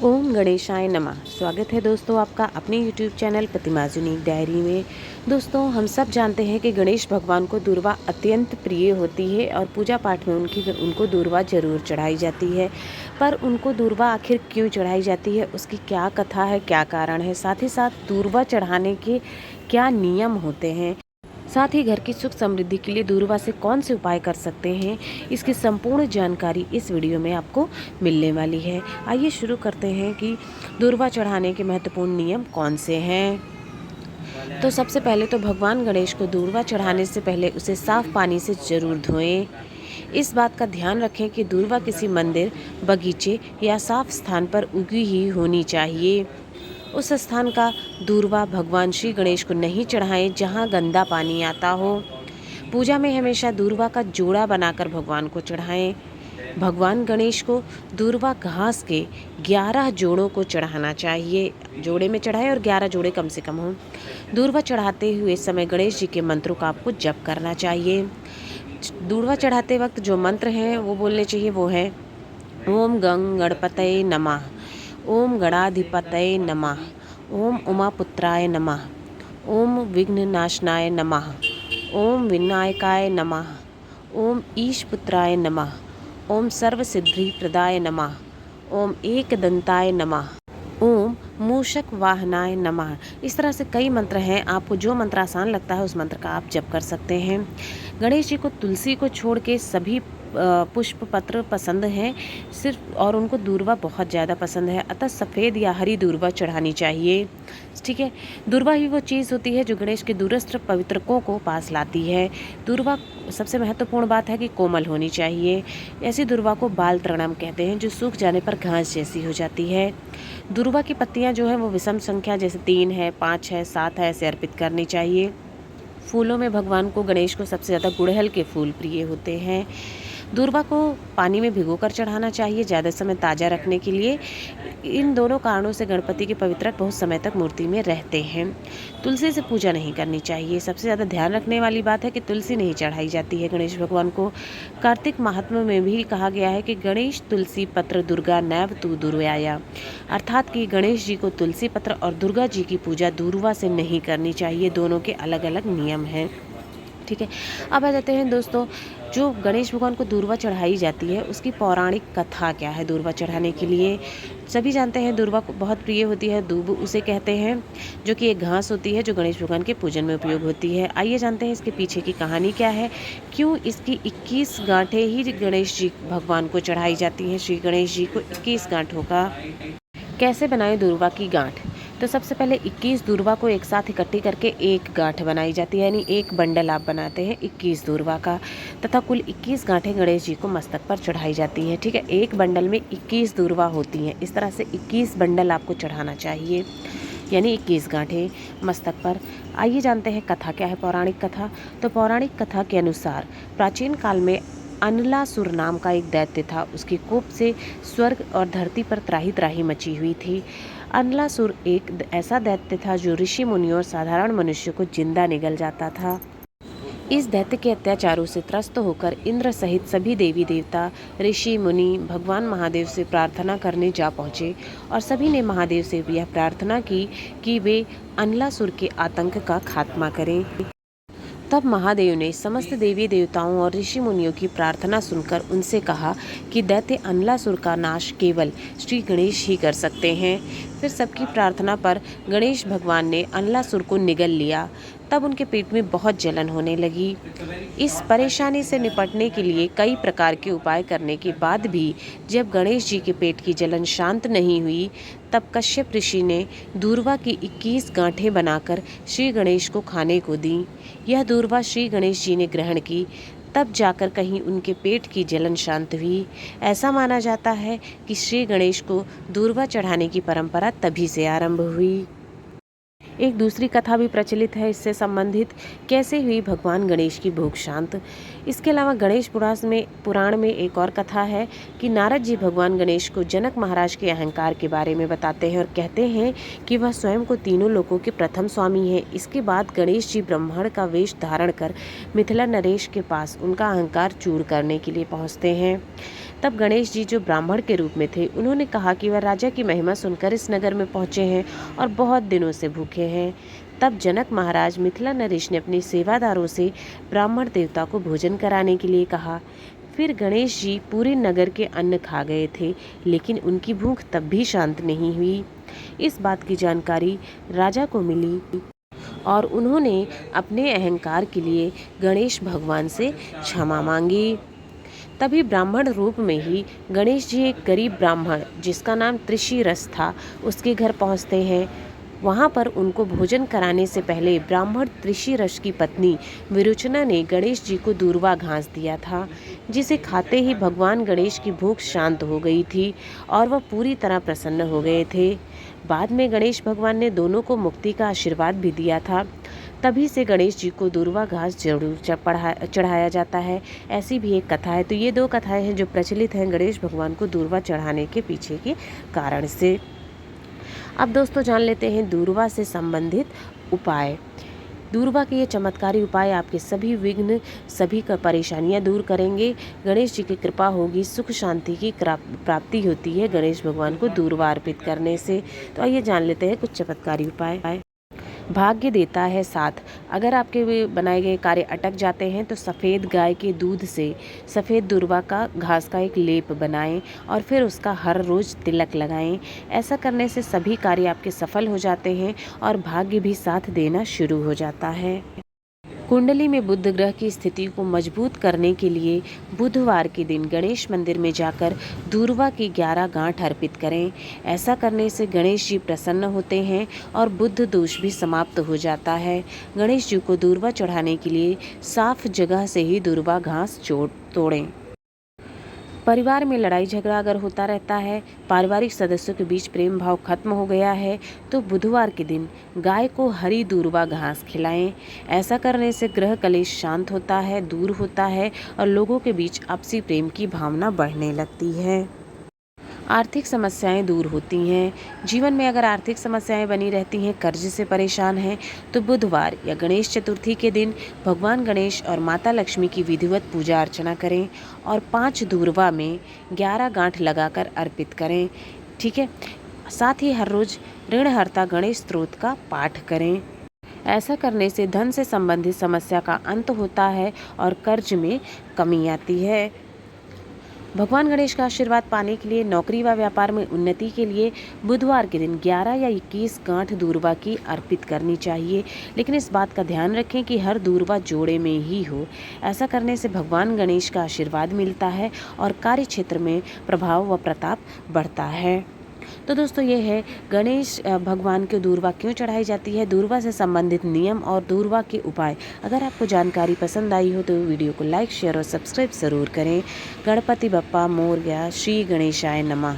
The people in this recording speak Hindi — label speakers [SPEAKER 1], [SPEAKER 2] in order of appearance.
[SPEAKER 1] ओम गणेशाय नमः। स्वागत है दोस्तों आपका अपने YouTube चैनल प्रतिमाज यूनिक डायरी में। दोस्तों, हम सब जानते हैं कि गणेश भगवान को दूर्वा अत्यंत प्रिय होती है और पूजा पाठ में उनको दूर्वा जरूर चढ़ाई जाती है। पर उनको दूर्वा आखिर क्यों चढ़ाई जाती है, उसकी क्या कथा है, क्या कारण है, साथ ही साथ दूर्वा चढ़ाने के क्या नियम होते हैं, साथ ही घर की सुख समृद्धि के लिए दूर्वा से कौन से उपाय कर सकते हैं, इसकी संपूर्ण जानकारी इस वीडियो में आपको मिलने वाली है। आइए शुरू करते हैं कि दूर्वा चढ़ाने के महत्वपूर्ण नियम कौन से हैं। तो सबसे पहले तो भगवान गणेश को दूर्वा चढ़ाने से पहले उसे साफ पानी से जरूर धोएं। इस बात का ध्यान रखें कि दूर्वा किसी मंदिर, बगीचे या साफ स्थान पर उगी ही होनी चाहिए। उस स्थान का दूर्वा भगवान श्री गणेश को नहीं चढ़ाएं जहां गंदा पानी आता हो। पूजा में हमेशा दूर्वा का जोड़ा बनाकर भगवान को चढ़ाएं। भगवान गणेश को दूर्वा घास के 11 जोड़ों को चढ़ाना चाहिए। जोड़े में चढ़ाएं और 11 जोड़े कम से कम हों। दूर्वा चढ़ाते हुए समय गणेश जी के मंत्रों का आपको जप करना चाहिए। दूर्वा चढ़ाते वक्त जो मंत्र हैं वो बोलने चाहिए, वो है ओम गंग गणपतये नमः, ओम गणाधिपतये नमः, ओम उमापुत्राय नमः, ओम विघ्ननाशनाय नमः, ओम विनायकाय नमः, ओम ईशपुत्राय नमः, ओम सर्वसिद्धिप्रदाय नमः, ओम एकदंताय नमः, ओम मूषक वाहनाय नमः। इस तरह से कई मंत्र हैं। आपको जो मंत्र आसान लगता है उस मंत्र का आप जप कर सकते हैं। गणेश जी को तुलसी को छोड़ के सभी पुष्प पत्र पसंद हैं सिर्फ, और उनको दूर्वा बहुत ज़्यादा पसंद है, अतः सफ़ेद या हरी दूर्वा चढ़ानी चाहिए। ठीक है, दूर्वा ही वो चीज़ होती है जो गणेश के दूरस्थ पवित्रकों को पास लाती है। दूर्वा सबसे महत्वपूर्ण बात है कि कोमल होनी चाहिए। ऐसी दूर्वा को बाल तृणम कहते हैं, जो सूख जाने पर घास जैसी हो जाती है। दूर्वा की पत्तियां जो है वो विषम संख्या, जैसे 3 है, 5 है, 7 है, ऐसे अर्पित करनी चाहिए। फूलों में भगवान को, गणेश को सबसे ज़्यादा गुड़हल के फूल प्रिय होते हैं। दूर्वा को पानी में भिगोकर चढ़ाना चाहिए ज़्यादा समय ताज़ा रखने के लिए। इन दोनों कारणों से गणपति के पवित्रक बहुत समय तक मूर्ति में रहते हैं। तुलसी से पूजा नहीं करनी चाहिए। सबसे ज़्यादा ध्यान रखने वाली बात है कि तुलसी नहीं चढ़ाई जाती है गणेश भगवान को। कार्तिक महात्म्य में भी कहा गया है कि गणेश तुलसी पत्र दुर्गा नैव तू दुर्व्याया, अर्थात कि गणेश जी को तुलसी पत्र और दुर्गा जी की पूजा दूर्वा से नहीं करनी चाहिए। दोनों के अलग अलग नियम हैं। ठीक है, अब आ जाते हैं दोस्तों, जो गणेश भगवान को दूर्वा चढ़ाई जाती है उसकी पौराणिक कथा क्या है। दूर्वा चढ़ाने के लिए सभी जानते हैं दूर्वा को बहुत प्रिय होती है। दूब उसे कहते हैं, जो कि एक घास होती है जो गणेश भगवान के पूजन में उपयोग होती है। आइए जानते हैं इसके पीछे की कहानी क्या है, क्यों इसकी 21 गांठें ही गणेश जी भगवान को चढ़ाई जाती हैं। श्री गणेश जी को 21 गांठों का कैसे बनाएं दूर्वा की गांठ। तो सबसे पहले 21 दूर्वा को एक साथ इकट्ठी करके एक गांठ बनाई जाती है, यानी एक बंडल आप बनाते हैं 21 दूर्वा का, तथा कुल 21 गांठें गणेश जी को मस्तक पर चढ़ाई जाती हैं। ठीक है, एक बंडल में 21 दूर्वा होती हैं। इस तरह से 21 बंडल आपको चढ़ाना चाहिए, यानी 21 गांठें मस्तक पर। आइए जानते हैं कथा क्या है, पौराणिक कथा। तो पौराणिक कथा के अनुसार प्राचीन काल में अनलासुर नाम का एक दैत्य था। उसके कोप से स्वर्ग और धरती पर त्राही त्राही मची हुई थी। अनलासुर एक ऐसा दैत्य था जो ऋषि मुनियों और साधारण मनुष्य को जिंदा निगल जाता था। इस दैत्य के अत्याचारों से त्रस्त होकर इंद्र सहित सभी देवी देवता, ऋषि मुनि भगवान महादेव से प्रार्थना करने जा पहुँचे, और सभी ने महादेव से यह प्रार्थना की कि वे अनलासुर के आतंक का खात्मा करें। तब महादेव ने समस्त देवी देवताओं और ऋषि मुनियों की प्रार्थना सुनकर उनसे कहा कि दैत्य अनलासुर का नाश केवल श्री गणेश ही कर सकते हैं। फिर सबकी प्रार्थना पर गणेश भगवान ने अनलासुर को निगल लिया। तब उनके पेट में बहुत जलन होने लगी। इस परेशानी से निपटने के लिए कई प्रकार के उपाय करने के बाद भी जब गणेश जी के पेट की जलन शांत नहीं हुई, तब कश्यप ऋषि ने दूर्वा की 21 गांठें बनाकर श्री गणेश को खाने को दी। यह दूर्वा श्री गणेश जी ने ग्रहण की, तब जाकर कहीं उनके पेट की जलन शांत हुई। ऐसा माना जाता है कि श्री गणेश को दूर्वा चढ़ाने की परंपरा तभी से आरंभ हुई। एक दूसरी कथा भी प्रचलित है इससे संबंधित, कैसे हुई भगवान गणेश की भूख शांत। इसके अलावा गणेश पुराण में एक और कथा है कि नारद जी भगवान गणेश को जनक महाराज के अहंकार के बारे में बताते हैं और कहते हैं कि वह स्वयं को तीनों लोकों के प्रथम स्वामी है। इसके बाद गणेश जी ब्राह्मण का वेश धारण कर मिथिला नरेश के पास उनका अहंकार चूर करने के लिए पहुँचते हैं। तब गणेश जी जो ब्राह्मण के रूप में थे, उन्होंने कहा कि वह राजा की महिमा सुनकर इस नगर में पहुँचे हैं और बहुत दिनों से भूखे हैं। तब जनक महाराज मिथिला नरेश ने अपने सेवादारों से ब्राह्मण देवता को भोजन कराने के लिए कहा। फिर गणेश जी पूरे नगर के अन्न खा गए थे, लेकिन उनकी भूख तब भी शांत नहीं हुई। इस बात की जानकारी राजा को मिली और उन्होंने अपने अहंकार के लिए गणेश भगवान से क्षमा मांगी। तभी ब्राह्मण रूप में ही गणेश जी एक गरीब ब्राह्मण जिसका नाम त्रिशिरस था, उसके घर पहुंचते हैं। वहां पर उनको भोजन कराने से पहले ब्राह्मण त्रिशिरस की पत्नी विरोचना ने गणेश जी को दूर्वा घास दिया था, जिसे खाते ही भगवान गणेश की भूख शांत हो गई थी और वह पूरी तरह प्रसन्न हो गए थे। बाद में गणेश भगवान ने दोनों को मुक्ति का आशीर्वाद भी दिया था। तभी से गणेश जी को दूर्वा घास जरूर चढ़ाया जाता है। ऐसी भी एक कथा है। तो ये 2 कथाएं हैं जो प्रचलित हैं गणेश भगवान को दूर्वा चढ़ाने के पीछे के कारण से। अब दोस्तों जान लेते हैं दूर्वा से संबंधित उपाय। दूर्वा के ये चमत्कारी उपाय आपके सभी विघ्न, सभी परेशानियां दूर करेंगे। गणेश जी की कृपा होगी, सुख शांति की प्राप्ति होती है गणेश भगवान को दूर्वा अर्पित करने से। तो आइए जान लेते हैं कुछ चमत्कारी उपाय। भाग्य देता है साथ। अगर आपके बनाए गए कार्य अटक जाते हैं तो सफ़ेद गाय के दूध से सफ़ेद दूर्वा का घास का एक लेप बनाएं और फिर उसका हर रोज़ तिलक लगाएं। ऐसा करने से सभी कार्य आपके सफल हो जाते हैं और भाग्य भी साथ देना शुरू हो जाता है। कुंडली में बुध ग्रह की स्थिति को मजबूत करने के लिए बुधवार के दिन गणेश मंदिर में जाकर दूर्वा की 11 गांठ अर्पित करें। ऐसा करने से गणेश जी प्रसन्न होते हैं और बुध दोष भी समाप्त हो जाता है। गणेश जी को दूर्वा चढ़ाने के लिए साफ जगह से ही दूर्वा घास तोड़ें। परिवार में लड़ाई झगड़ा अगर होता रहता है, पारिवारिक सदस्यों के बीच प्रेम भाव खत्म हो गया है, तो बुधवार के दिन गाय को हरी दूर्वा घास खिलाएं। ऐसा करने से ग्रह कलेश शांत होता है, दूर होता है और लोगों के बीच आपसी प्रेम की भावना बढ़ने लगती है। आर्थिक समस्याएं दूर होती हैं। जीवन में अगर आर्थिक समस्याएं बनी रहती हैं, कर्ज से परेशान हैं, तो बुधवार या गणेश चतुर्थी के दिन भगवान गणेश और माता लक्ष्मी की विधिवत पूजा अर्चना करें और 5 दूर्वा में 11 गांठ लगाकर अर्पित करें। ठीक है। साथ ही हर रोज ऋणहर्ता गणेश स्तोत्र का पाठ करें। ऐसा करने से धन से संबंधित समस्या का अंत होता है और कर्ज में कमी आती है। भगवान गणेश का आशीर्वाद पाने के लिए नौकरी व व्यापार में उन्नति के लिए बुधवार के दिन 11 या 21 गांठ दूर्वा की अर्पित करनी चाहिए। लेकिन इस बात का ध्यान रखें कि हर दूर्वा जोड़े में ही हो। ऐसा करने से भगवान गणेश का आशीर्वाद मिलता है और कार्य क्षेत्र में प्रभाव व प्रताप बढ़ता है। तो दोस्तों ये है गणेश भगवान के दूर्वा क्यों चढ़ाई जाती है, दूर्वा से संबंधित नियम और दूर्वा के उपाय। अगर आपको जानकारी पसंद आई हो तो वीडियो को लाइक, शेयर और सब्सक्राइब ज़रूर करें। गणपति बप्पा मोरया। श्री गणेशाय नमः।